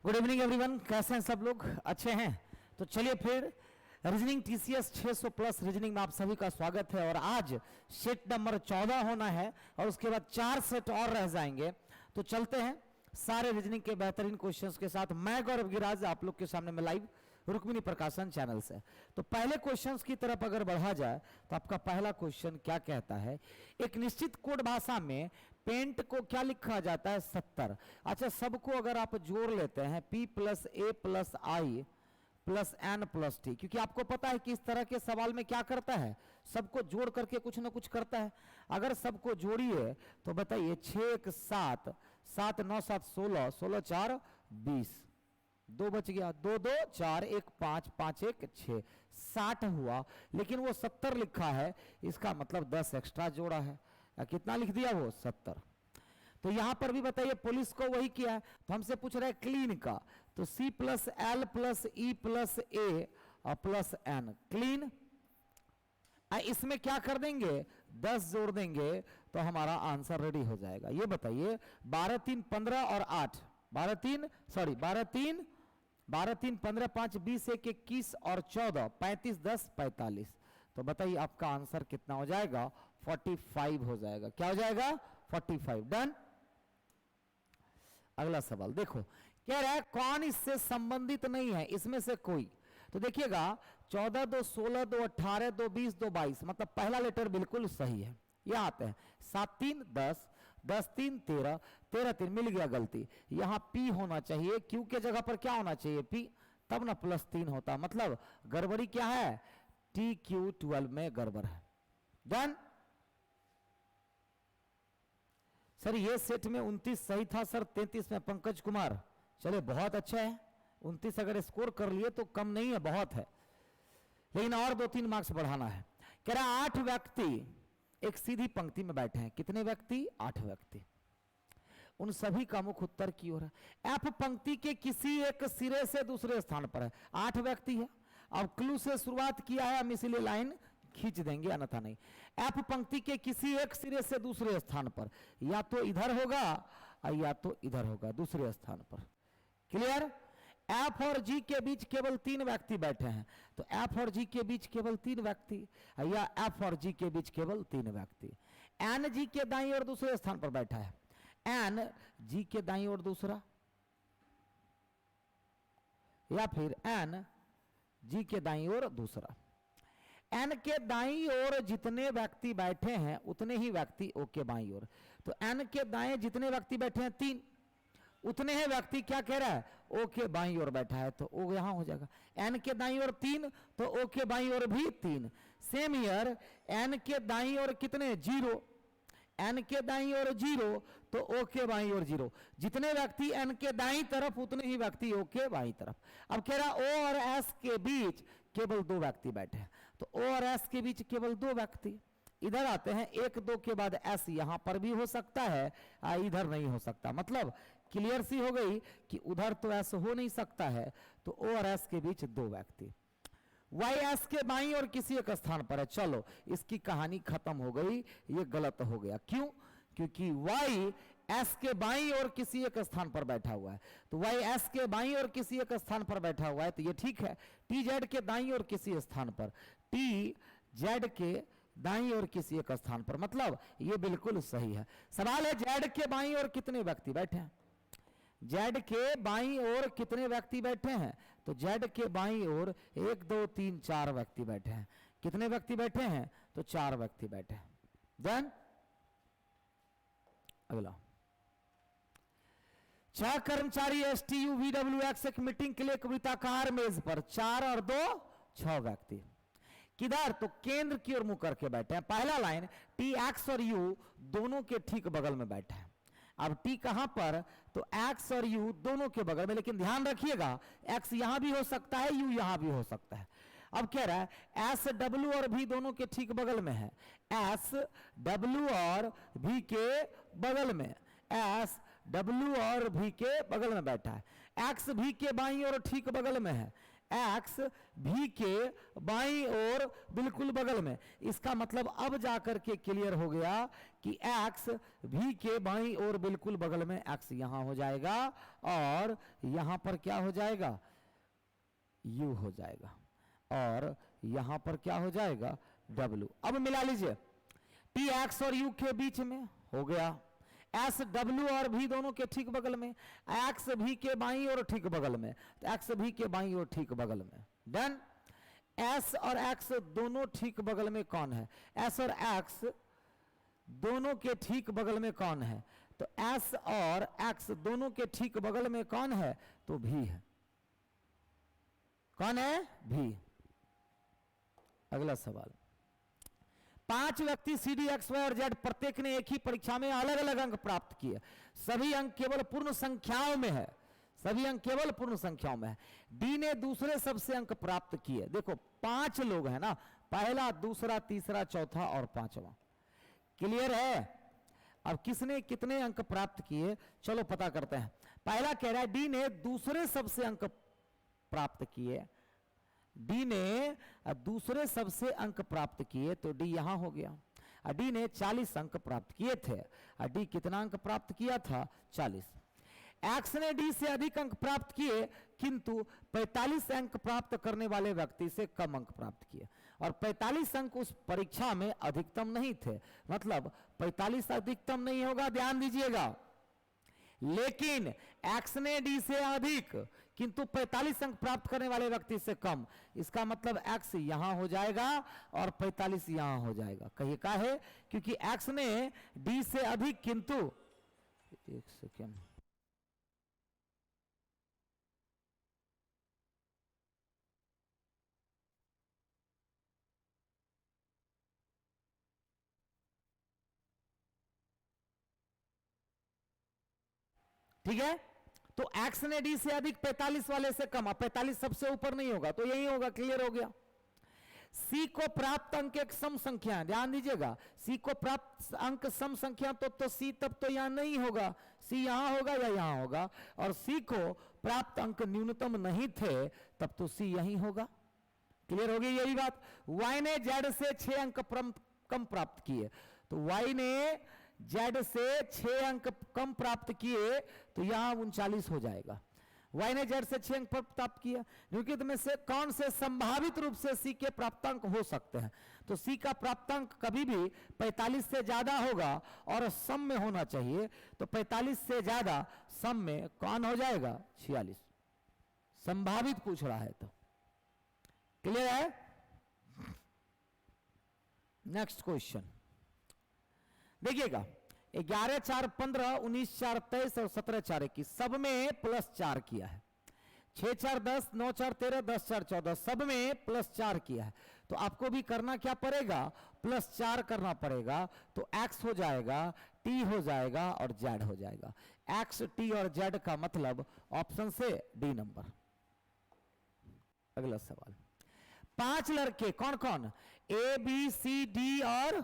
Good evening everyone, कैसे हैं सब लोग? अच्छे हैं? तो चलिए फिर रीजनिंग टीसीएस 600 प्लस रीजनिंग में आप सभी का स्वागत है। और आज सेट नंबर 14 होना है और उसके बाद 4 सेट और रह जाएंगे। तो चलते हैं सारे रीजनिंग के बेहतरीन क्वेश्चंस के साथ। मैं गौरव गिराज आप लोग के सामने में लाइव रुक्मिणी प्रकाशन चैनल से। तो पहले क्वेश्चंस की तरफ अगर बढ़ा जाए तो आपका पहला क्वेश्चन क्या कहता है, एक निश्चित कोड भाषा में पेंट को क्या लिखा जाता है? 70। अच्छा, सबको अगर आप जोड़ लेते हैं P plus A plus I plus N plus T, क्योंकि आपको पता है कि इस तरह के सवाल में क्या करता है, सबको जोड़ करके कुछ ना कुछ करता है। अगर सबको जोड़िए तो बताइए 6 1 7, 7 9 7 16, 16 4 20, 2 बच गया, 2 2 4 1 5, 5 1 6, 60 हुआ। लेकिन वो 70 लिखा है, इसका मतलब 10 एक्स्ट्रा जोड़ा है। कितना लिख दिया वो? 70। तो यहां पर भी बताइए, पुलिस को वही किया है। तो हमसे पूछ रहा है क्लीन का, तो C plus L plus E plus A और प्लस N, क्लीन। इसमें क्या कर देंगे? 10 जोड़ देंगे तो हमारा आंसर रेडी हो जाएगा। ये बताइए 12 3 15 और 8, 12 3 15 5 20 1 21 और 14 35 10 45। तो बताइए आपका आंसर कितना हो जाएगा? 45 हो जाएगा। क्या हो जाएगा? 45। डन। अगला सवाल देखो, कह रहा है कौन इससे संबंधित नहीं है, इसमें से कोई। तो देखिएगा 14 2 16 2 18 2 20 2 22, मतलब पहला लेटर बिल्कुल सही है। यहां आते हैं 7 3 10, 10 3 13, 13 3 मिल गया गलती। यहां P होना चाहिए, Q के जगह पर क्या होना चाहिए? P, तब ना प्लस 3 होता। मतलब गड़बड़ी क्या है? TQ12 में गड़बड़ है। डन। सर ये सेट में 29 सही था सर, 33 में पंकज कुमार। चले बहुत अच्छा है, 29 अगर स्कोर कर लिए तो कम नहीं है, बहुत है। लेकिन और 2-3 मार्क्स बढ़ाना है। कह रहा 8 व्यक्ति एक सीधी पंक्ति में बैठे हैं। कितने व्यक्ति? 8 व्यक्ति। उन सभी का मुख उत्तर की ओर है। एफ पंक्ति के किसी एक सिरे से दूसरे स्थान पर है। 8 व्यक्ति है। अब क्लू से शुरुआत किया है हम, इसीलिए लाइन खींच देंगे, अन्यथा नहीं। एफ पंक्ति के किसी एक सिरे से दूसरे स्थान पर, या तो इधर होगा या तो इधर होगा, दूसरे स्थान पर। क्लियर? एफ और जी के बीच केवल 3 व्यक्ति बैठे हैं, तो एफ और जी के बीच केवल 3 व्यक्ति, या एफ और जी के बीच केवल 3 व्यक्ति। एन जी के दाईं ओर दूसरे स्थान पर बैठा है, एन जी के दाईं ओर दूसरा, या फिर एन जी के दाईं ओर दूसरा। एन के दाईं ओर जितने व्यक्ति बैठे हैं उतने ही व्यक्ति ओ के बाईं ओर। तो एन के दाएं जितने व्यक्ति बैठे हैं 3, उतने ही व्यक्ति क्या कह रहा है? ओ के बाईं ओर बैठा है, तो ओ यहां हो जाएगा। एन के दाईं ओर 3, तो ओ के बाईं ओर भी 3। सेम ईयर एन के दाईं ओर कितने? 0। एन के दाईं ओर 0, तो ओ के बाईं ओर 0। जितने व्यक्ति एन के दाईं तरफ उतने ही व्यक्ति ओ के बाईं तरफ। अब कह रहा ओ और एस के बीच केवल 2 व्यक्ति बैठे हैं, तो ओ और एस के बीच केवल 2 व्यक्ति। इधर आते हैं, 1 2 के बाद एस यहां पर भी हो सकता है, इधर नहीं हो सकता। मतलब क्लियर सी हो गई कि उधर तो एस हो नहीं सकता है, तो ओ और एस के बीच 2 व्यक्ति। वाई एस के बाईं और किसी एक स्थान पर है। चलो इसकी कहानी खत्म हो गई, ये गलत हो गया। क्यों? क्योंकि वाई एस के बाईं और किसी एक स्थान पर बैठा हुआ है, तो वाई एस के बाईं और किसी एक स्थान पर बैठा हुआ है, तो ये ठीक है। टी जेड के दाईं और किसी स्थान पर, टी जेड के दाईं और किसी एक स्थान पर, मतलब ये बिल्कुल सही है। सवाल है जेड के बाईं और कितने व्यक्ति बैठे हैं? जेड के बाईं ओर कितने व्यक्ति बैठे हैं? तो जेड के बाईं ओर 1 2 3 4 व्यक्ति बैठे हैं। कितने व्यक्ति बैठे हैं? तो 4 व्यक्ति बैठे हैं। देन अगला, 6 कर्मचारी STUVWX एक मीटिंग के लिए एक वृत्ताकार मेज पर 4 और 2 6 व्यक्ति। किधर? तो केंद्र की ओर मुंह करके बैठे हैं। पहला लाइन, टी एक्स और यू दोनों के ठीक बगल में बैठे हैं। अब टी कहां पर? तो एक्स और यू दोनों के बगल में, लेकिन ध्यान रखिएगा एक्स यहां भी हो सकता है, यू यहां भी हो सकता है। अब कह रहा है एस डब्ल्यू और भी दोनों के ठीक बगल में है। एस डब्ल्यू और भी के बगल में, एस डब्ल्यू और भी के बगल में बैठा है। एक्स भी के बाईं और ठीक बगल में है, एक्स भी के बाईं ओर बिल्कुल बगल में। इसका मतलब अब जाकर के क्लियर हो गया कि एक्स भी के बाईं ओर बिल्कुल बगल में, एक्स यहां हो जाएगा और यहां पर क्या हो जाएगा, यू हो जाएगा, और यहां पर क्या हो जाएगा, डब्ल्यू। अब मिला लीजिए, टी एक्स और यू के बीच में हो गया, एस डब्ल्यू और भी दोनों के ठीक बगल में, एक्स भी के बाईं और ठीक बगल में, तो एक्स भी के बाईं और ठीक बगल में, डन। एस और एक्स दोनों ठीक बगल में कौन है, एस और एक्स दोनों के ठीक बगल में कौन है, तो एस और एक्स दोनों के ठीक बगल में कौन है, तो भी है। कौन है, भी। अगला सवाल, 5 व्यक्ति सी डी एक्स वाई और जेड प्रत्येक ने एक ही परीक्षा में अलग अलग अंक प्राप्त किए, सभी अंक केवल पूर्ण संख्याओं में है, सभी अंक केवल पूर्ण संख्याओं में है। डी ने दूसरे सबसे अंक प्राप्त किए, देखो 5 लोग हैं ना, पहला, दूसरा, तीसरा, चौथा और पांचवा, क्लियर है। अब किसने कितने अंक प्राप्त किए, चलो पता करते हैं। पहला कह रहा है डी ने दूसरे सबसे अंक प्राप्त किए, डी ने दूसरे सबसे अंक प्राप्त किए, तो डी यहां हो गया। डी ने 40 अंक प्राप्त किए थे, डी कितना अंक प्राप्त किया था, 40। एक्स ने डी से अधिक अंक प्राप्त किए, किंतु 45 अंक प्राप्त करने वाले व्यक्ति से कम अंक प्राप्त किए, और 45 अंक उस परीक्षा में अधिकतम नहीं थे, मतलब 45 अधिकतम नहीं होगा, ध्यान दीजिएगा। लेकिन एक्स ने डी से अधिक किंतु 45 अंक प्राप्त करने वाले व्यक्ति से कम, इसका मतलब एक्स यहां हो जाएगा और 45 यहां हो जाएगा। कहिए का है, क्योंकि एक्स ने डी से अधिक किंतु, एक सेकेंड, ठीक है। तो एक्स ने डी से अधिक 45 वाले से कम, 45 सबसे ऊपर नहीं होगा तो यही होगा, क्लियर हो गया। सी को प्राप्त अंक एक सम संख्या, ध्यान दीजिएगा, सी को प्राप्त अंक सम संख्या, तो सी तब तो यहां नहीं होगा, सी यहां होगा या यहां होगा, और सी को प्राप्त अंक न्यूनतम नहीं थे तब तो सी यहीं होगा, क्लियर हो गई यही बात। वाई ने जेड से 6 अंक कम प्राप्त किए, तो वाई ने जेड से 6 अंक कम प्राप्त किए, तो यहां 39 हो जाएगा। वाई ने जेड से 6 अंक प्राप्त किया, निम्नलिखित में से कौन से संभावित रूप से सी के प्राप्तांक हो सकते हैं, तो सी का प्राप्तांक कभी भी 45 से ज्यादा होगा और सम में होना चाहिए, तो 45 से ज्यादा सम में कौन हो जाएगा, 46। संभावित पूछ रहा है तो क्लियर है। नेक्स्ट क्वेश्चन देखिएगा, 11 4 15, 19 4 23 और 17 4 21, सब में +4 किया है। 6 4 10, 9 4 13, 10 4 14, सब में +4 किया है, तो आपको भी करना क्या पड़ेगा, +4 करना पड़ेगा, तो x हो जाएगा, t हो जाएगा और z हो जाएगा। x, t और z का मतलब ऑप्शन से डी नंबर। अगला सवाल, 5 लड़के कौन कौन, ए बी सी डी और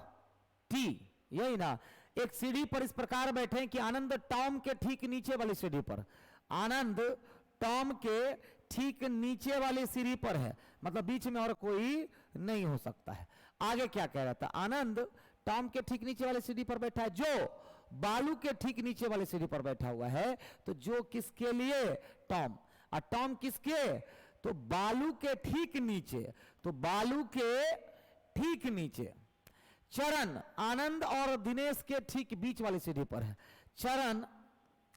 टी, यही ना, एक सीढ़ी पर इस प्रकार बैठे हैं कि आनंद टॉम के ठीक नीचे वाली सीढ़ी पर, आनंद टॉम के ठीक नीचे वाली सीढ़ी पर है, मतलब बीच में और कोई नहीं हो सकता है। आगे क्या कह रहा था, आनंद टॉम के ठीक नीचे वाली सीढ़ी पर बैठा है, जो बालू के ठीक नीचे वाली सीढ़ी पर बैठा हुआ है, तो जो किसके लिए, टॉम, और टॉम किसके, तो बालू के ठीक नीचे, तो बालू के ठीक नीचे। चरण आनंद और दिनेश के ठीक बीच वाली सीढ़ी पर है, चरण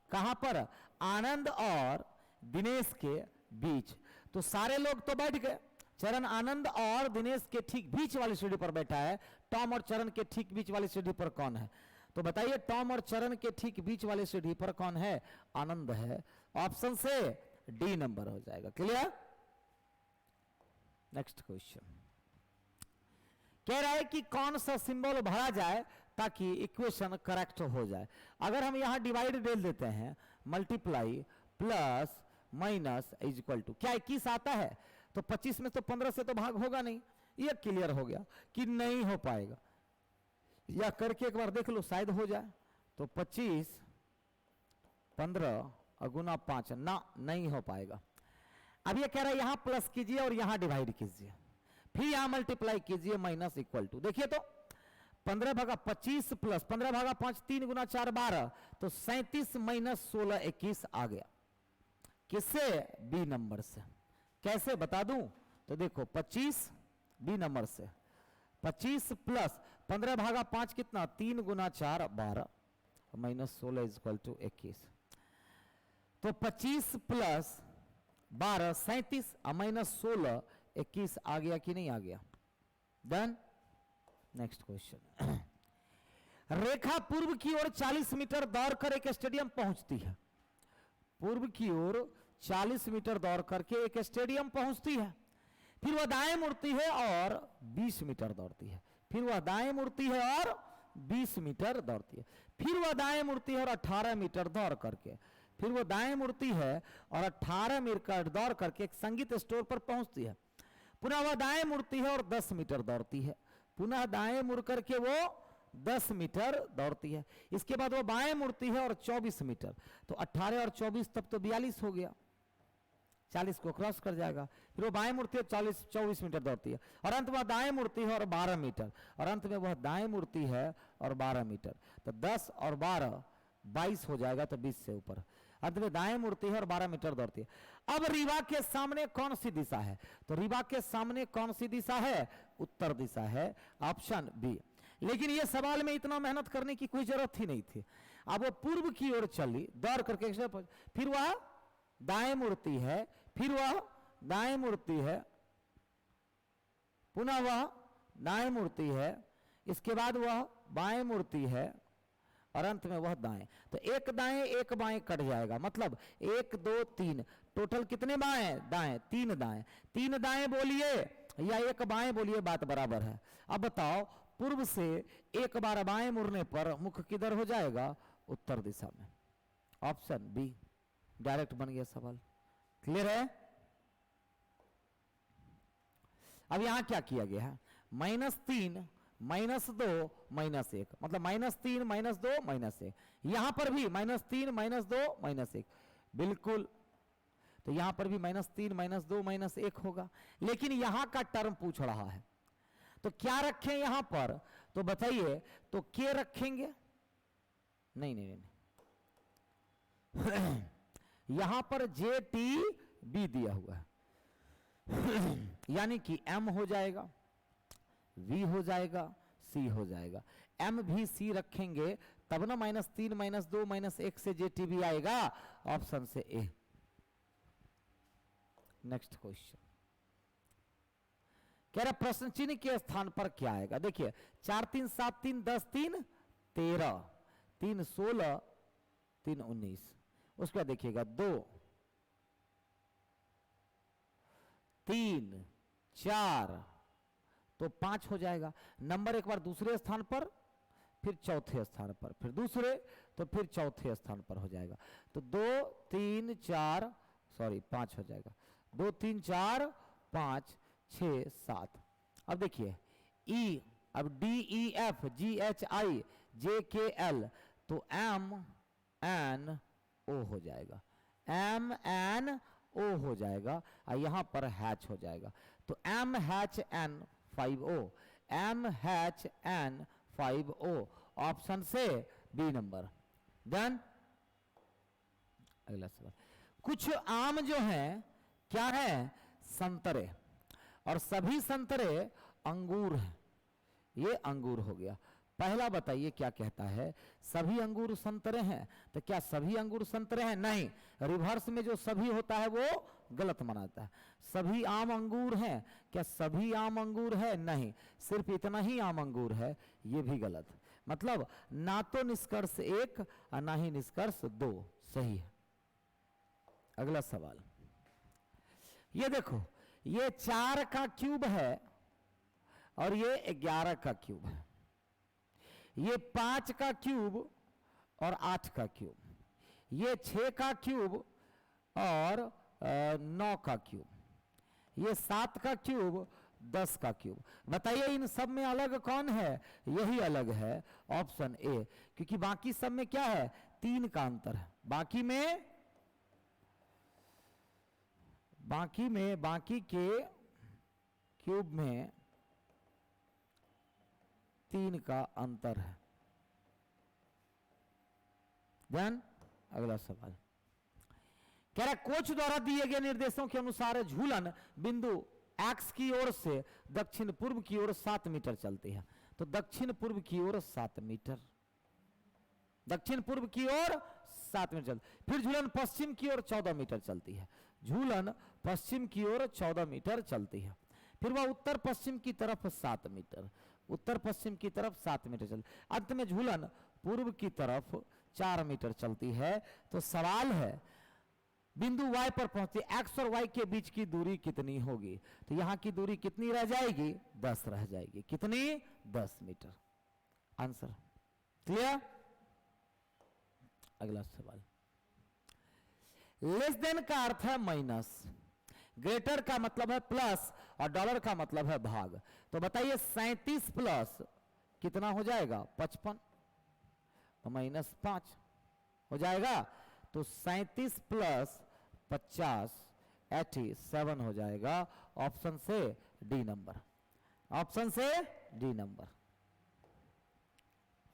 कहां पर, आनंद और दिनेश के बीच, तो सारे लोग तो बैठ गए, चरण आनंद और दिनेश के ठीक बीच वाली सीढ़ी पर बैठा है, टॉम और चरण के ठीक बीच वाली सीढ़ी पर कौन है, तो बताइए टॉम और चरण के ठीक बीच वाली सीढ़ी पर कौन है, आनंद है, ऑप्शन से डी नंबर हो जाएगा, क्लियर। नेक्स्ट क्वेश्चन कह रहा है कि कौन सा सिंबल भरा जाए ताकि इक्वेशन करेक्ट हो जाए। अगर हम यहां डिवाइड डेल देते हैं, multiply plus minus is equal to, क्या 21 आता है, तो 25 में तो 15 से तो भाग होगा नहीं, ये क्लियर हो गया कि नहीं हो पाएगा, या करके एक बार देख लो शायद हो जाए, तो 25 15 और गुना 5 ना, नहीं हो पाएगा। अब ये कह रहा है यहां प्लस कीजिए और यहां डिवाइड कीजिए, फिर यहां मल्टीप्लाई कीजिए माइनस इक्वल टू। देखिए तो 15/25 प्लस 15/5 3 गुना 4 12, तो 37 माइनस 16 21 आ गया। किससे? बी नंबर से। कैसे बता दूं? तो देखो 25 बी नंबर से, 25 प्लस 15/5 कितना 3 गुना 4 12 माइनस 16 इक्वल टू 21। तो 25 प्लस 12 37 माइनस 16 21 आ गया कि नहीं आ गया? डन। Next question. रेखा पूर्व की ओर 40 मीटर दौड़कर एक स्टेडियम पहुंचती है। पूर्व की ओर 40 मीटर दौड़ करके एक स्टेडियम पहुंचती है, फिर वह दाएं मुड़ती है और 20 मीटर दौड़ती है, फिर वह दाएं मुड़ती है और 20 मीटर दौड़ती है, फिर वह दाएं मुड़ती है और 18 मीटर दौड़ करके, फिर वह दाएं मुड़ती है और 18 मीटर दौड़ करके एक संगीत स्टोर पर पहुंचती है। पुनः वह दाएं मुड़ती है और 10 मीटर दौड़ती है, पुनः दाएं मुड़ करके वो 10 मीटर दौड़ती है। इसके बाद वो बाएं मुड़ती है और 24 मीटर, तो 18 और 24 तब तो 42 हो गया, 40 को क्रॉस कर जाएगा। फिर वो बाएं मुड़ती है 24 मीटर दौड़ती है, और अंत में दाएं मुड़ती है और 12 मीटर, और अंत में वह दाएं मुड़ती है और 12 मीटर, तो 10 और 12 22 हो जाएगा, तो 20 से ऊपर। अंत में दाएं मुड़ती है और 12 मीटर दौड़ती है। अब रीवा के सामने कौन सी दिशा है? तो रीवा के सामने कौन सी दिशा है? उत्तर दिशा है, ऑप्शन बी। लेकिन ये सवाल में इतना मेहनत करने की कोई जरूरत ही नहीं थी। अब वो पूर्व की ओर चली दौड़ करके, फिर वह दाएं मुड़ती है, फिर वह दाएं मुड़ती है, पुनः वह दाएं मुड़ती है, इसके बाद वह बाएं मुड़ती है और अंत में वह दाएं। तो एक दाएं एक बाएं कट जाएगा, मतलब 1 2 3, टोटल कितने बाएं? दाएं, 3 दाएं। 3 दाएं बोलिए या 1 बाएं बोलिए, बात बराबर है। अब बताओ, पूर्व से एक बार बाएं मुड़ने पर मुख किधर हो जाएगा? उत्तर दिशा में। ऑप्शन बी डायरेक्ट बन गया सवाल। क्लियर है? अब यहां क्या किया गया है? -3 -2 -1, मतलब -3 -2 -1। यहां पर भी -3 -2 -1, बिल्कुल। तो यहां पर भी -3 -2 -1 होगा, लेकिन यहां का टर्म पूछ रहा है, तो क्या रखें यहां पर? तो बताइए, तो के रखेंगे? नहीं नहीं नहीं, यहां पर JTB दिया हुआ है, यानी कि M हो जाएगा, V हो जाएगा, C हो जाएगा। M भी C रखेंगे तब ना -3 -2 -1 से JTB आएगा, ऑप्शन से A। नेक्स्ट क्वेश्चन कह रहा प्रश्न चिन्ह के स्थान पर क्या आएगा? देखिए 4 3 7 3 10 3 13 3 16 3 19, उसके बाद देखिएगा 2 3 4 तो 5 हो जाएगा। नंबर एक बार दूसरे स्थान पर, फिर चौथे स्थान पर, फिर दूसरे, तो फिर चौथे स्थान पर हो जाएगा। तो 2 3 4 सॉरी 5 हो जाएगा, 2 3 4 5 6 7। अब देखिए E, अब DEF GHI JKL, तो MNO हो जाएगा, MNO हो जाएगा, और यहां पर हैच हो जाएगा, तो MHN5O, MHN5O, ऑप्शन से बी नंबर। डन। अगला सवाल, कुछ आम जो हैं क्या है? संतरे, और सभी संतरे अंगूर हैं। ये अंगूर हो गया। पहला बताइए क्या कहता है? सभी अंगूर संतरे हैं, तो क्या सभी अंगूर संतरे हैं? नहीं, रिवर्स में जो सभी होता है वो गलत मनाता है। सभी आम अंगूर हैं, क्या सभी आम अंगूर है? नहीं, सिर्फ इतना ही आम अंगूर है, ये भी गलत। मतलब ना तो निष्कर्ष 1 और ना ही निष्कर्ष 2 सही है। अगला सवाल, ये देखो, ये 4 का क्यूब है और ये 11 का क्यूब है, ये 5 का क्यूब और 8 का क्यूब, ये 6 का क्यूब और 9 का क्यूब, ये 7 का क्यूब 10 का क्यूब। बताइए इन सब में अलग कौन है? यही अलग है, ऑप्शन ए, क्योंकि बाकी सब में क्या है? 3 का अंतर है, बाकी में बाकी के क्यूब में 3 का अंतर है। देन अगला सवाल कह रहा है कोच द्वारा दिए गए निर्देशों के अनुसार झूलन बिंदु एक्स की ओर से दक्षिण पूर्व की ओर 7 मीटर चलती है। तो दक्षिण पूर्व की ओर 7 मीटर, दक्षिण पूर्व की ओर 7 मीटर चलती। फिर झूलन पश्चिम की ओर 14 मीटर चलती है। झूलन पश्चिम की ओर 14 मीटर चलती है। फिर वह उत्तर पश्चिम की तरफ 7 मीटर, उत्तर पश्चिम की तरफ 7 मीटर चलती। अंत में झूलन पूर्व की तरफ 4 मीटर चलती है। तो सवाल है बिंदु y पर पहुंचे x और y के बीच की दूरी कितनी होगी? तो यहां की दूरी कितनी रह जाएगी? 10 रह जाएगी। कितनी? 10 मीटर। Answer clear? अगला सवाल लेस देन का अर्थ है माइनस, ग्रेटर का मतलब है प्लस और डॉलर का मतलब है भाग। तो बताइए 37 प्लस कितना हो जाएगा? 55 माइनस 5 हो जाएगा। तो 37 प्लस 50 87 हो जाएगा। ऑप्शन से डी नंबर, ऑप्शन से डी नंबर।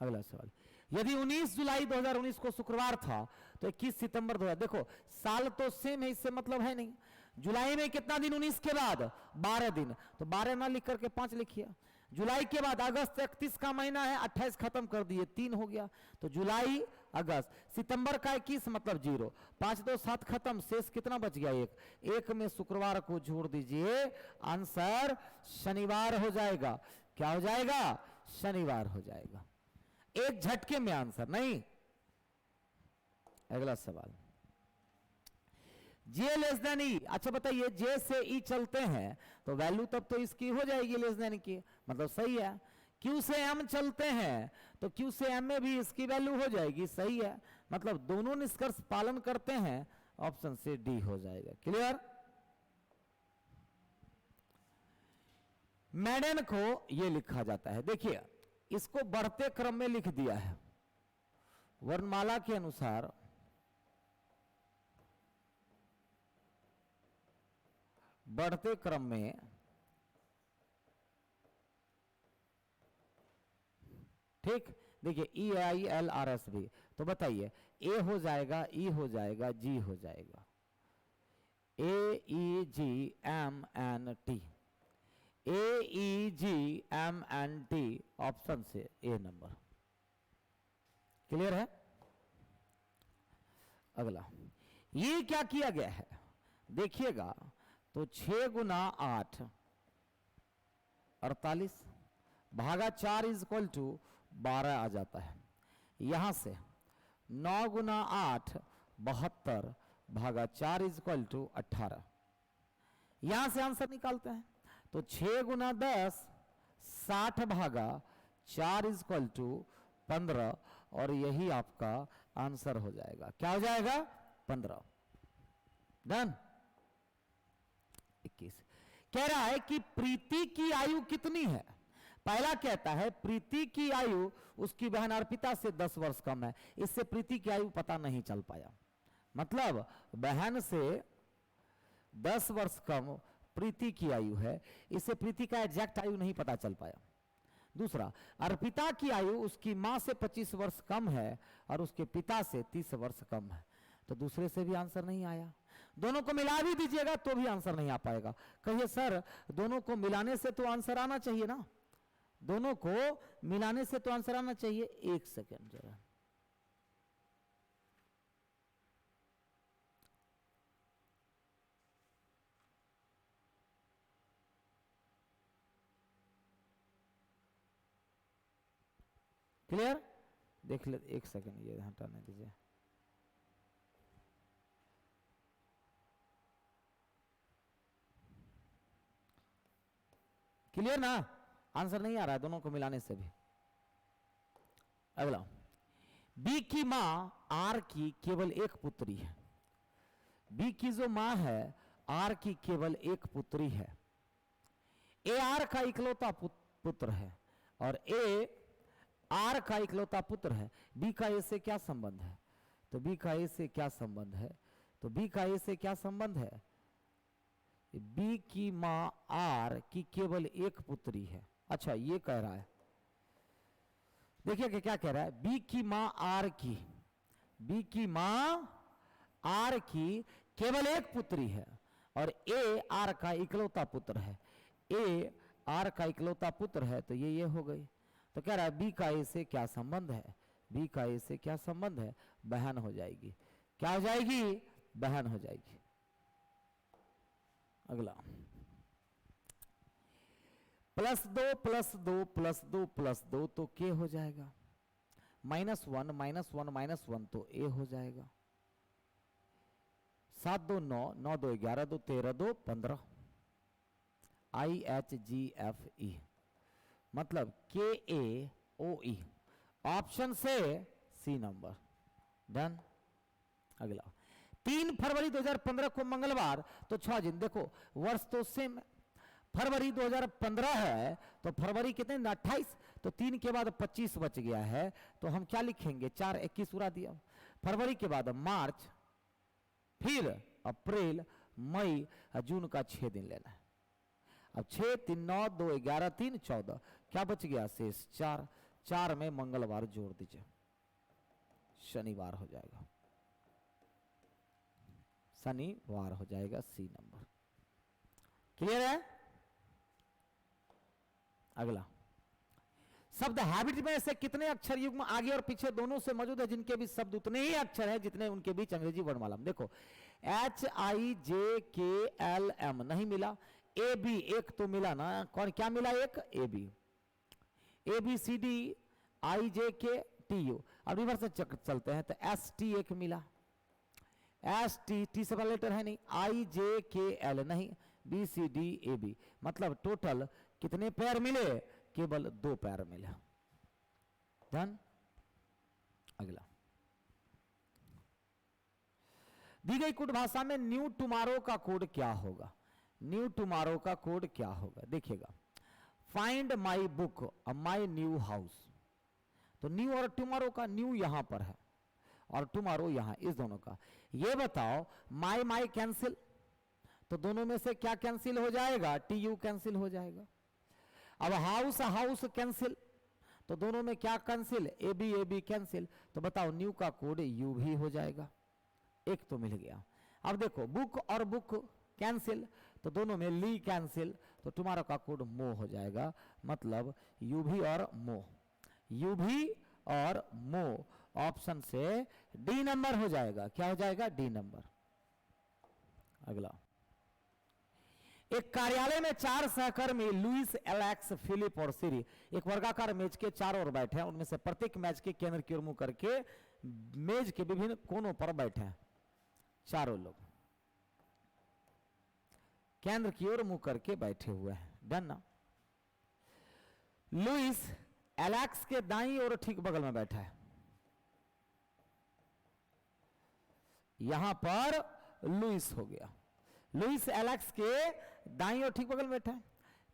अगला सवाल यदि 19 जुलाई 2019 को शुक्रवार था तो 21 सितंबर 2000, देखो साल तो सेम है, इससे मतलब है नहीं। जुलाई में कितना दिन 19 के बाद? 12 दिन। तो 12 ना लिख करके 5 लिखिए। जुलाई के बाद अगस्त 31 का महीना है, 28 खत्म कर दिए, 3 हो गया। तो जुलाई अगस्त, सितंबर का 21 मतलब 0, 5 2 7 खत्म, शेष कितना बच गया? 1 में शुक्रवार को जोड़ दीजिए, आंसर शनिवार हो जाएगा। क्या हो जाएगा? शनिवार हो जाएगा। एक झटके में आंसर नहीं। अगला सवाल जे लेस देन ई। अच्छा बताइए जे से ई चलते हैं तो वैल्यू तब तो इसकी हो जाएगी लेस देन की, मतलब सही है। क्यू से एम चलते हैं तो क्यू से एम में भी इसकी वैल्यू हो जाएगी, सही है। मतलब दोनों निष्कर्ष पालन करते हैं, ऑप्शन से डी हो जाएगा। क्लियर? मैडन को यह लिखा जाता है, देखिए इसको बढ़ते क्रम में लिख दिया है वर्णमाला के अनुसार। बढ़ते क्रम में ठीक, देखिए ई आई एल आर एस भी। तो बताइए ए हो जाएगा, ई हो जाएगा, जी हो जाएगा, A E G M N T, A E G M N T, option से ए नंबर। क्लियर है? अगला ये क्या किया गया है देखिएगा, तो 6 गुना 8 48 भागा 4 इज इक्वल टू 12 आ जाता है। यहां से 9 गुना 8 72 भागा 4 इज इक्वल टू 18। यहां से आंसर निकालते हैं तो 6 गुना 10 60 भागा 4 इज इक्वल टू 15 और यही आपका आंसर हो जाएगा। क्या हो जाएगा? 15। डन। 21 कह रहा है कि प्रीति की आयु कितनी है? पहला कहता है प्रीति की आयु उसकी बहन अर्पिता से 10 वर्ष कम है। इससे प्रीति की आयु पता नहीं चल पाया, मतलब बहन से 10 वर्ष कम प्रीति की आयु है, इससे प्रीति का एग्जैक्ट आयु नहीं पता चल पाया। दूसरा, अर्पिता की आयु उसकी मां से 25 वर्ष कम है और उसके पिता से 30 वर्ष कम है। तो दूसरे से भी आंसर नहीं आया। दोनों को मिला भी दीजिएगा तो भी आंसर नहीं आ पाएगा। कहिए सर दोनों को मिलाने से तो आंसर आना चाहिए ना, दोनों को मिलाने से तो आंसर आना चाहिए। एक सेकेंड जरा, क्लियर? देख ले, एक सेकेंड ये हटाने दीजिए। क्लियर ना? आंसर नहीं आ रहा है दोनों को मिलाने से भी। अगला, बी की मां आर की केवल एक पुत्री है। बी की जो मां है आर की केवल एक पुत्री है। ए आर का इकलौता पुत्र है और ए आर का इकलौता पुत्र है। बी का ए से क्या संबंध है? तो बी का ए से क्या संबंध है? तो बी का ए से क्या संबंध है? बी की मां आर की केवल एक पुत्री है। अच्छा ये कह रहा है, देखिए कि क्या कह रहा है, बी की मां आर की, बी की मां आर की केवल एक पुत्री है और ए आर का इकलौता पुत्र है। ए आर का इकलौता पुत्र है तो ये हो गई। तो कह रहा है बी का ए से क्या संबंध है, बी का ए से क्या संबंध है, बहन हो जाएगी। क्या हो जाएगी, बहन हो जाएगी। अगला +2 +2 +2 +2 तो के हो जाएगा, -1 -1 -1 तो ए हो जाएगा। 7 2 9 9 2 11 2 13 2 15 IHGFE मतलब KAOE ऑप्शन से सी नंबर। डन। अगला 3 फरवरी 2015 को मंगलवार तो 6 दिन, देखो वर्ष तो सेम, फरवरी 2015 है तो फरवरी कितने 28, तो 3 के बाद 25 बच गया है तो हम क्या लिखेंगे, 4 21 उड़ा दिया। फरवरी के बाद मार्च, फिर अप्रैल, मई, जून का 6 दिन लेना है। अब 6 3 9 2 11 3 14 क्या बच गया शेष 4, 4 में मंगलवार जोड़ दीजिए, शनिवार हो जाएगा, शनिवार हो जाएगा सी नंबर। क्लियर है। अगला शब्द हैबिट में से कितने अक्षर युग्म आगे और पीछे दोनों से मौजूद है जिनके बीच शब्द उतने ही अक्षर हैं जितने उनके बीच अंग्रेजी वर्णमाला में। देखो HIJKLM नहीं मिला, AB एक तो मिला ना, कौन क्या मिला, एक AB, ABCD IJKTU। अब रिवर्स से चलते हैं तो ST एक मिला, ST T से बड़ा लेटर है नहीं, IJKL नहीं, BCDAB मतलब टोटल कितने पैर मिले, केवल 2 पैर मिले। डन। अगला दी गई कोड भाषा में न्यू टुमारो का कोड क्या होगा, न्यू टुमारो का कोड क्या होगा, देखिएगा find my book my new house, तो न्यू और टुमारो का न्यू यहां पर है और टुमारो यहां, इस दोनों का। ये बताओ माई माई कैंसिल, तो दोनों में से क्या कैंसिल हो जाएगा, TU कैंसिल हो जाएगा। अब हाउस हाउस कैंसिल, तो दोनों में क्या कैंसिल, AB कैंसिल, तो बताओ न्यू का कोड U भी हो जाएगा, एक तो मिल गया। अब देखो बुक और बुक कैंसिल, तो दोनों में ली कैंसिल, तो तुम्हारा का कोड मो हो जाएगा, मतलब यू भी और मो, यू भी और मो ऑप्शन से डी नंबर हो जाएगा। क्या हो जाएगा, डी नंबर। अगला एक कार्यालय में 4 सहकर्मी लुइस, एलेक्स, फिलिप और सीरी एक वर्गाकार मेज के चारों ओर बैठे हैं, उनमें से प्रत्येक मेज के केंद्र की ओर मुंह करके मेज के विभिन्न कोनों पर बैठे हैं। चारों लोग केंद्र की ओर मुंह करके बैठे हुए हैं। डन ना। लुइस एलेक्स के दाईं ओर ठीक बगल में बैठा है, यहां पर लुइस हो गया, लुइस एलेक्स के दाईं ओर ठीक बगल में बैठा है।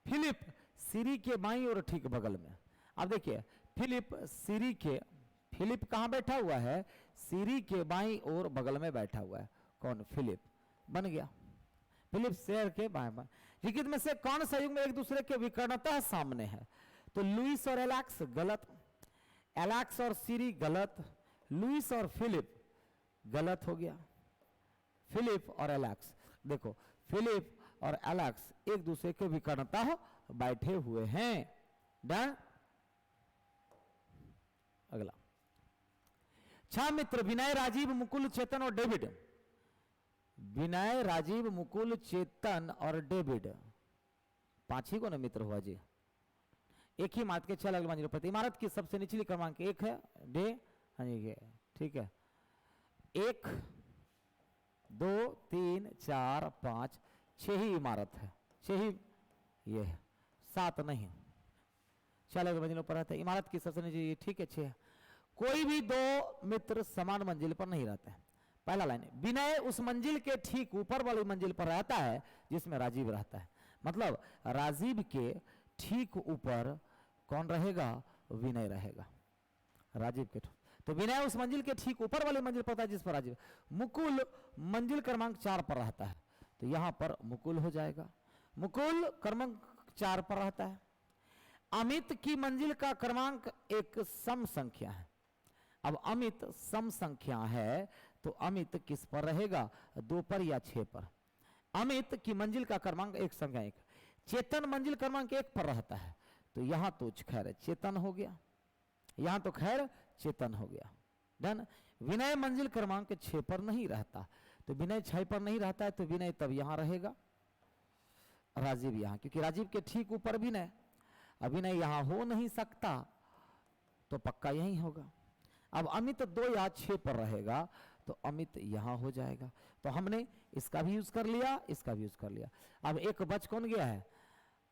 फिलिप सीरी के बाईं ओर ठीक बगल में। अब देखिए फिलिप सीरी के, फिलिप कहां बैठा हुआ है, सीरी के बाईं ओर बगल में बैठा हुआ है। कौन, फिलिप बन गया, फिलिप शेर के बाएं बाएं। लिखित में से कौन सा युग्म एक दूसरे के विकर्णतः सामने है, तो लुइस और एलेक्स गलत, एलेक्स और सीरी गलत, लुइस और फिलिप गलत हो गया। फिलिप और एलेक्स, देखो फिलिप और एलेक्स एक दूसरे के विकर्णतः बैठे हुए हैं। डन। अगला 6 मित्र विनय, राजीव, मुकुल, चेतन और डेविड, विनय, राजीव, मुकुल, चेतन और डेविड 5 ही को न मित्र हुआ जी। एक ही इमारत के 6 अलग मंजिलों पर, इमारत की सबसे निचली क्रमांक 1 है, डे, हाँ जी ठीक है, 1 2 3 4 5 6 ही इमारत है, 6 ही ये है, 7 नहीं, 6 अलग मंजिलों पर रहता है। इमारत की सबसे निचली, ठीक है 6 है। कोई भी 2 मित्र समान मंजिल पर नहीं रहते हैं। पहला लाइन, विनय उस मंजिल के ठीक ऊपर वाली मंजिल पर रहता है जिसमें राजीव रहता है, मतलब राजीव के ठीक ऊपर कौन रहेगा, विनय रहेगा, राजीव के। तो विनय उस मंजिल के ठीक ऊपर वाली मंजिल पर रहता है जिस पर राजीव। मुकुल मंजिल क्रमांक 4 पर रहता है, तो यहां पर मुकुल हो जाएगा। मुकुल क्रमांक 4 पर रहता है। अमित की मंजिल का क्रमांक एक सम संख्या है। अब अमित सम संख्या है तो अमित किस पर रहेगा, 2 पर या 6 पर। अमित की मंजिल का क्रमांक एक संख्या 1, चेतन मंजिल क्रमांक 1 पर रहता है, तो यहां तो खैर चेतन हो गया, यहां तो खैर चेतन हो गया। डन। विनय मंजिल क्रमांक 6 पर नहीं रहता, तो विनय 6 पर नहीं रहता है, तो विनय तब यहां रहेगा, राजीव यहां, क्योंकि राजीव के ठीक ऊपर विनय, अभिनय यहां हो नहीं सकता, तो पक्का यही होगा। अब अमित 2 या 6 पर रहेगा, तो अमित यहां हो जाएगा। तो हमने इसका भी यूज कर लिया, इसका भी यूज कर लिया। अब एक बच कौन गया है,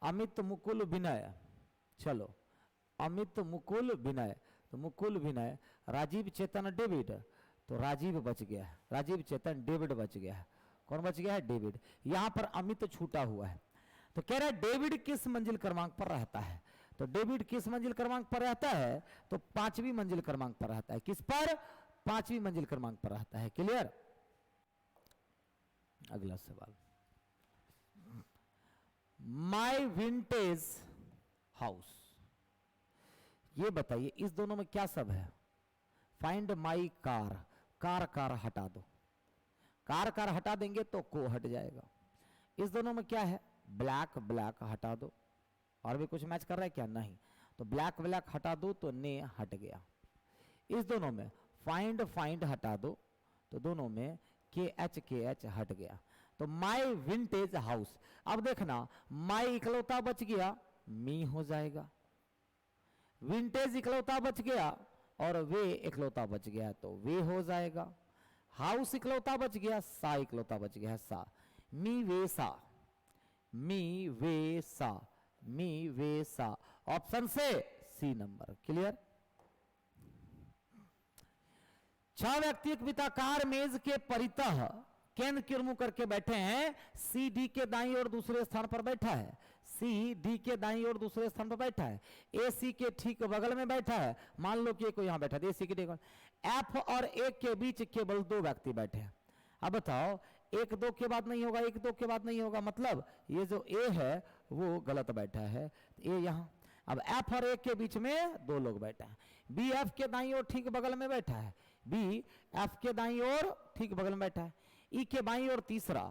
अमित मुकुल विनय। चलो अमित मुकुल विनय, तो मुकुल विनय, राजीव चेतन डेविड, तो राजीव बच गया है, राजीव चेतन डेविड बच गया है। कौन बच गया है, डेविड। यहां पर अमित छूटा हुआ है, तो कह रहा है डेविड किस मंजिल क्रमांक पर रहता है, तो डेविड किस मंजिल क्रमांक पर रहता है, तो 5वीं मंजिल क्रमांक पर रहता है। किस पर, 5वीं मंजिल क्रमांक पर रहता है। क्लियर। अगला सवाल, माई विंटेज हाउस, ये बताइए इस दोनों में क्या सब है। Find my car, car car हटा दो, कार कार हटा देंगे तो को हट जाएगा। इस दोनों में क्या है, ब्लैक ब्लैक हटा दो, और भी कुछ मैच कर रहा है क्या, नहीं, तो ब्लैक ब्लैक हटा दो तो ने हट गया। इस दोनों में फाइंड फाइंड हटा दो, तो दोनों में के एच हट गया, तो माई विंटेज हाउस। अब देखना, माई इकलौता बच गया, मी हो जाएगा, विंटेज इकलौता बच गया, और वे इकलौता बच गया, तो वे हो जाएगा। हाउस इकलौता बच गया, सा इकलौता बच गया, सा। मी वे सा, मी वे सा, मी वे सा, ऑप्शन से सी नंबर। क्लियर। 6 व्यक्ति एक वृत्ताकार मेज के परितः केंद्र की ओर मुंह करके बैठे हैं। सी डी के दाईं ओर दूसरे स्थान पर बैठा है, सी डी के दाईं ओर दूसरे स्थान पर बैठा है, ए सी के ठीक बगल में बैठा है। मान लो कि कोई यहां बैठा है, ए सी के ठीक, एफ और ए के बीच केवल 2 व्यक्ति बैठे हैं। अब बताओ, 1 2 के बाद नहीं होगा, 1 2 के बाद नहीं होगा, मतलब ये जो ए है वो गलत बैठा है, ए यहां। अब एफ और ए के बीच में 2 लोग बैठे हैं। बी एफ के दाईं ओर ठीक बगल में बैठा है, बी एफ के दाईं ओर ठीक बगल में बैठा है। ई के बाईं ओर तीसरा,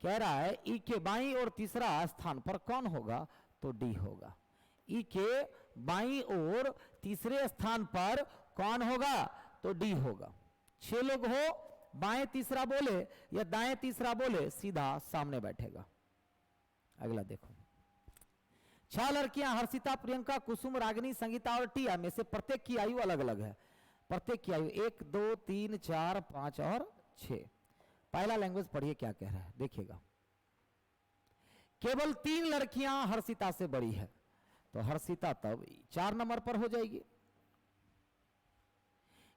कह रहा है ई के बाईं ओर तीसरा स्थान पर कौन होगा, तो डी होगा। ई के बाईं ओर तीसरे स्थान पर कौन होगा, तो डी होगा। 6 लोग हो, बाएं तीसरा बोले या दाएं तीसरा बोले, सीधा सामने बैठेगा। अगला देखो, 6 लड़कियां हर्षिता, प्रियंका, कुसुम, रागिनी, संगीता और टिया में से प्रत्येक की आयु अलग अलग है। प्रत्येक की आयु 1 2 3 4 5 और 6। पहला लैंग्वेज पढ़िए क्या कह रहा है, देखिएगा। केवल 3 लड़कियां हर्षिता से बड़ी है, तो हर्षिता तब 4 नंबर पर हो जाएगी।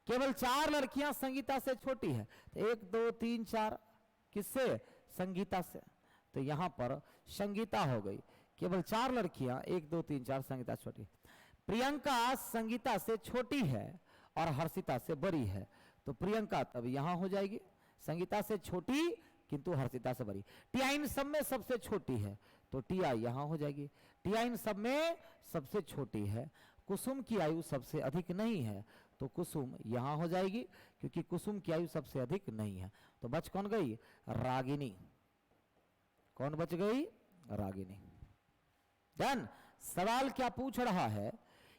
केवल 4 लड़कियां संगीता से छोटी है, तो 1 2 3 4 किससे, संगीता से, तो यहां पर संगीता हो गई। केवल 4 लड़कियां 1 2 3 4 संगीता छोटी। प्रियंका संगीता से छोटी है और हर्षिता से बड़ी है, तो प्रियंका तब यहां हो जाएगी, संगीता से छोटी किंतु हर्षिता से बड़ी। टिया इन सब में सबसे छोटी है, तो टिया यहां हो जाएगी। टिया इन सब में सबसे छोटी है। कुसुम की आयु सबसे अधिक नहीं है, तो कुसुम यहां हो जाएगी, क्योंकि कुसुम की आयु सबसे अधिक नहीं है। तो बच कौन गई, रागिनी। कौन बच गई, रागिनी। डन। सवाल क्या पूछ रहा है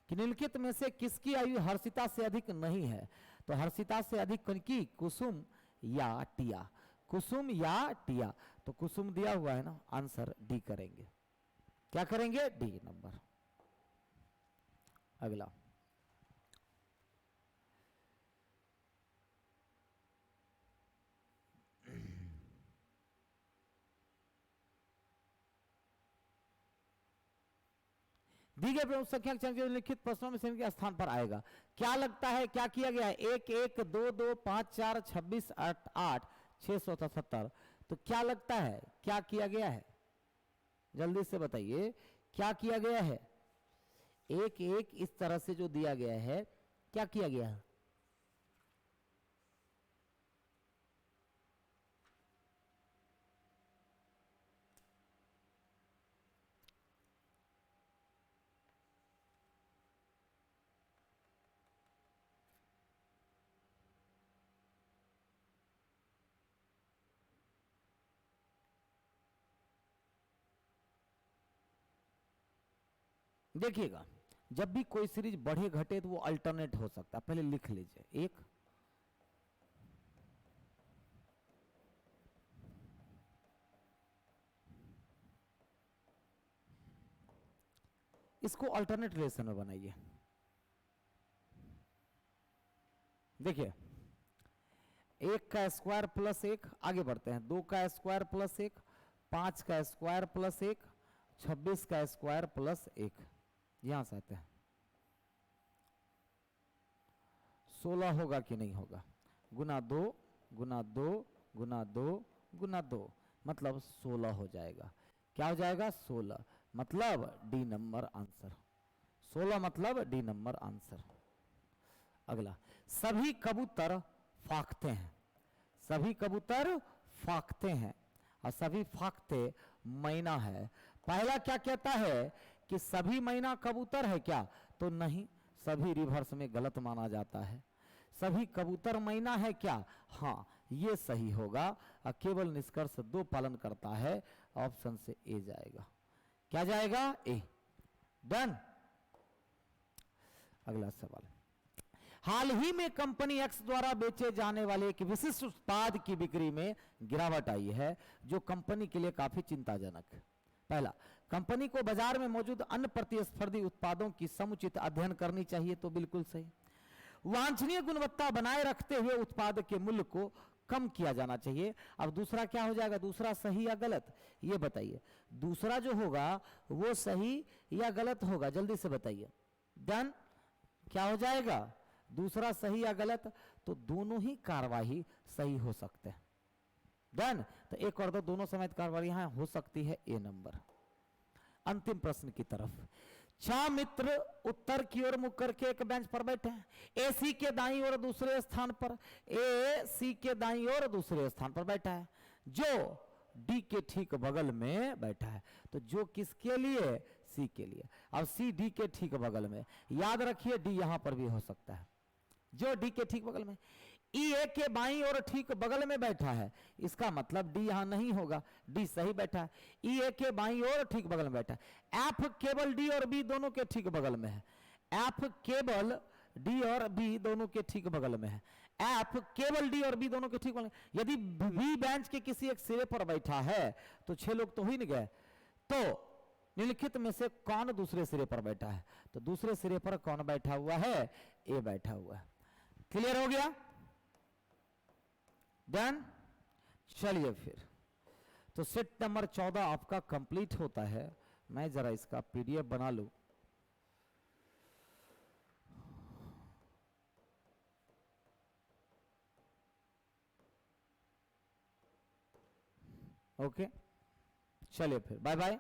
कि निम्नलिखित में से किसकी आयु हर्षिता से अधिक नहीं है, तो हर्षिता से अधिक की कुसुम या टिया, कुसुम या टिया। तो कुसुम दिया हुआ है ना, आंसर डी करेंगे। क्या करेंगे, डी नंबर। अगला, दी गई प्रमुख संख्या लिखित प्रश्नों में से इनके स्थान पर आएगा। क्या लगता है क्या किया गया है, 1 1 2 2 5 4 26 8 8 677, तो क्या लगता है क्या किया गया है, जल्दी से बताइए क्या किया गया है। 1 1 इस तरह से जो दिया गया है, क्या किया गया है, देखिएगा, जब भी कोई सीरीज बढ़े घटे तो वो अल्टरनेट हो सकता है। पहले लिख लीजिए, एक इसको अल्टरनेट रिलेशन में बनाइए। देखिए, 1 का स्क्वायर प्लस 1, आगे बढ़ते हैं, 2 का स्क्वायर प्लस 1, 5 का स्क्वायर प्लस 1, 26 का स्क्वायर प्लस 1, यहां से आते हैं 16 होगा कि नहीं होगा, गुना 2 गुना 2 गुना 2 गुना 2, मतलब 16 हो जाएगा। क्या हो जाएगा? 16, मतलब डी नंबर आंसर। 16 मतलब डी नंबर आंसर। अगला, सभी कबूतर फांकते हैं, सभी कबूतर फांकते हैं और सभी फांकते मैना है। पहला क्या कहता है कि सभी मैना कबूतर है क्या? तो नहीं, सभी रिवर्स में गलत माना जाता है। सभी कबूतर मैना है क्या? हाँ, ये सही होगा और केवल निष्कर्ष 2 पालन करता है। ऑप्शन से ए जाएगा। क्या जाएगा? ए। डन। अगला सवाल, हाल ही में कंपनी एक्स द्वारा बेचे जाने वाले एक विशिष्ट उत्पाद की बिक्री में गिरावट आई है जो कंपनी के लिए काफी चिंताजनक है। पहला, कंपनी को बाजार में मौजूद अन्य प्रतिस्पर्धी उत्पादों की समुचित अध्ययन करनी चाहिए, तो बिल्कुल सही। वांछनीय गुणवत्ता बनाए रखते हुए उत्पाद के मूल्य को कम किया जाना चाहिए। अब दूसरा क्या हो जाएगा? दूसरा सही या गलत, ये बताइए। दूसरा जो होगा वो सही या गलत होगा, जल्दी से बताइए। डन। क्या हो जाएगा? दूसरा सही या गलत? तो दोनों ही कार्यवाही सही हो सकते हैं। डन। तो एक और दो दोनों समेत कार्यवाही यहां हो सकती है, ए नंबर। अंतिम प्रश्न की तरफ। 6 मित्र उत्तर की ओर मुख करके एक बेंच पर बैठे हैं। ए सी के दाईं ओर दूसरे स्थान पर, ए सी के दाईं ओर दूसरे स्थान पर बैठा है, जो डी के ठीक बगल में बैठा है। तो जो किसके लिए? सी के लिए। अब सी डी के ठीक बगल में, याद रखिए डी यहां पर भी हो सकता है, जो डी के ठीक बगल में। ई ए के बाईं ओर ठीक बगल में बैठा है, इसका मतलब डी यहां नहीं होगा, डी सही बैठा है। ई ए के बाईं ओर ठीक बगल में बैठा है। एफ केवल डी और बी दोनों के ठीक बगल में है, एफ केवल डी और बी दोनों के ठीक बगल में है, एफ केवल डी और बी दोनों के ठीक बगल में। यदि बी बेंच के किसी एक सिरे पर बैठा है तो 6 लोग तो ही नहीं गए, तो निम्नलिखित में से कौन दूसरे सिरे पर बैठा है? तो दूसरे सिरे पर कौन बैठा हुआ है? ए बैठा हुआ है। क्लियर हो गया? डन। चलिए फिर, तो सेट नंबर 14 आपका कंप्लीट होता है। मैं जरा इसका पीडीएफ बना लूं। ओके, चलिए फिर, बाय बाय।